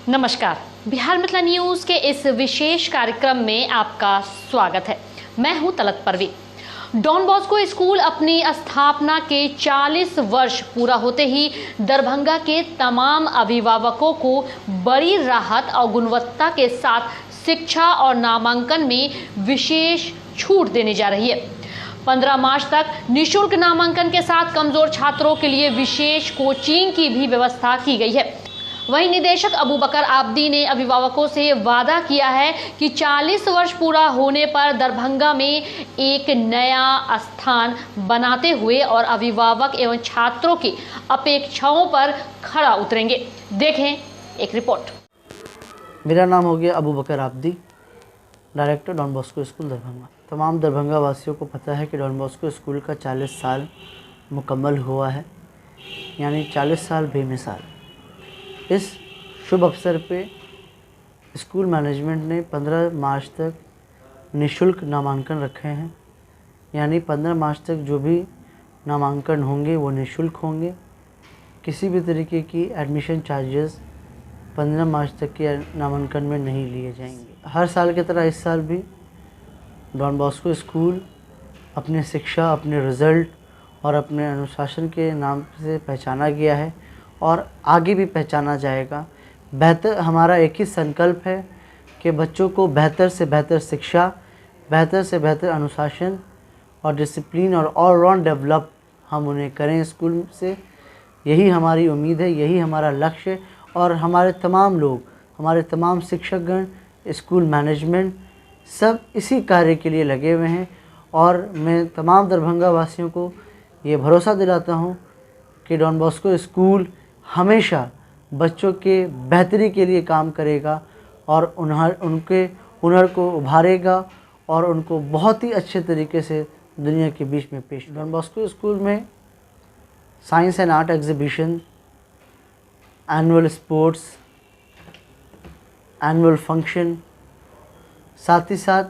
नमस्कार, बिहार मिथिला न्यूज़ के इस विशेष कार्यक्रम में आपका स्वागत है। मैं हूं Talat Parveen. Don Bosco school अपनी स्थापना के 40 वर्ष पूरा होते ही दरभंगा के तमाम अभिभावकों को बड़ी राहत और गुणवत्ता के साथ शिक्षा और नामांकन में विशेष छूट देने जा रही है। 15 मार्च तक निःशुल्क नामांकन के साथ कमजोर छात्रों के लिए विशेष कोचिंग की भी व्यवस्था की गई है। वहीं निदेशक अबू बकर आब्दी ने अभिभावकों से वादा किया है कि 40 वर्ष पूरा होने पर दरभंगा में एक नया स्थान बनाते हुए और अभिभावक एवं छात्रों की अपेक्षाओं पर खरा उतरेंगे। देखें एक रिपोर्ट। मेरा नाम हो गया Abu Bakar Abdi, director Don Bosco school Darbhanga. तमाम दरभंगा वासियों को पता है कि डॉन बॉस्को स्कूल का 40 साल मुकम्मल हुआ है, यानी 40 साल बेमिसाल। इस शुभ अवसर पे स्कूल मैनेजमेंट ने 15 मार्च तक निःशुल्क नामांकन रखे हैं, यानी 15 मार्च तक जो भी नामांकन होंगे वो निःशुल्क होंगे। किसी भी तरीके की एडमिशन चार्जेस 15 मार्च तक के नामांकन में नहीं लिए जाएंगे। हर साल की तरह इस साल भी डॉन बॉस्को स्कूल अपनी शिक्षा, अपने रिज़ल्ट और अपने अनुशासन के नाम से पहचाना गया है और आगे भी पहचाना जाएगा। बेहतर हमारा एक ही संकल्प है कि बच्चों को बेहतर से बेहतर शिक्षा, बेहतर से बेहतर अनुशासन और डिसिप्लिन और ऑलराउंड डेवलप हम उन्हें करें स्कूल से। यही हमारी उम्मीद है, यही हमारा लक्ष्य है और हमारे तमाम लोग, हमारे तमाम शिक्षकगण, स्कूल मैनेजमेंट सब इसी कार्य के लिए लगे हुए हैं। और मैं तमाम दरभंगा वासियों को ये भरोसा दिलाता हूँ कि डॉन बॉस्को स्कूल हमेशा बच्चों के बेहतरी के लिए काम करेगा और उनके हुनर को उभारेगा और उनको बहुत ही अच्छे तरीके से दुनिया के बीच में पेश। डॉन बॉस्को स्कूल में science and art exhibition, annual sports, annual function, साथ ही साथ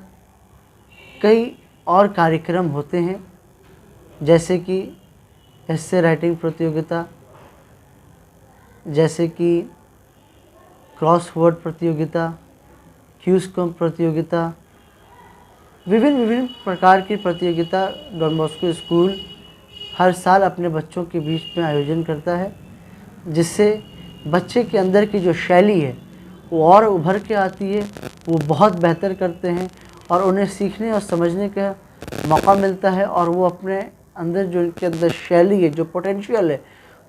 कई और कार्यक्रम होते हैं, जैसे कि एस्से राइटिंग प्रतियोगिता, जैसे कि क्रॉसवर्ड प्रतियोगिता, क्यूज कम प्रतियोगिता, विभिन्न प्रकार की प्रतियोगिता डॉन बॉस्को स्कूल हर साल अपने बच्चों के बीच में आयोजन करता है, जिससे बच्चे के अंदर की जो शैली है वो और उभर के आती है। वो बहुत बेहतर करते हैं और उन्हें सीखने और समझने का मौका मिलता है और वो अपने अंदर जो इनके अंदर शैली है, जो पोटेंशियल है,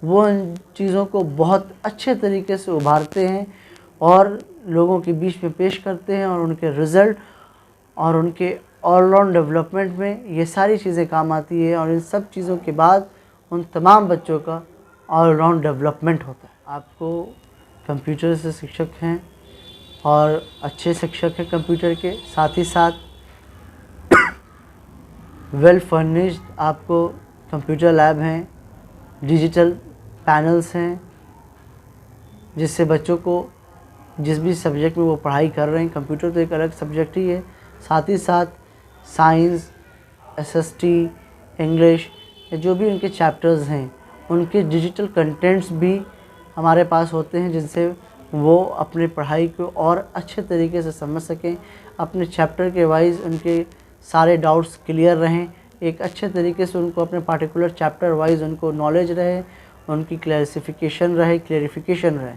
वो इन चीज़ों को बहुत अच्छे तरीके से उभारते हैं और लोगों के बीच में पेश करते हैं और उनके रिज़ल्ट और उनके ऑलराउंड डेवलपमेंट में ये सारी चीज़ें काम आती है। और इन सब चीज़ों के बाद उन तमाम बच्चों का ऑलराउंड डेवलपमेंट होता है। आपको कंप्यूटर से शिक्षक हैं और अच्छे शिक्षक हैं कंप्यूटर के, साथ ही साथ वेल फर्निश्ड आपको कंप्यूटर लैब हैं, डिजिटल पैनल्स हैं, जिससे बच्चों को जिस भी सब्जेक्ट में वो पढ़ाई कर रहे हैं, कंप्यूटर तो एक अलग सब्जेक्ट ही है, साथ ही साथ साइंस, एसएसटी, इंग्लिश, जो भी उनके चैप्टर्स हैं उनके डिजिटल कंटेंट्स भी हमारे पास होते हैं, जिनसे वो अपनी पढ़ाई को और अच्छे तरीके से समझ सकें, अपने चैप्टर के वाइज उनके सारे डाउट्स क्लियर रहें, एक अच्छे तरीके से उनको अपने पार्टिकुलर चैप्टर वाइज उनको नॉलेज रहे, उनकी क्लैरिफिकेशन रहे।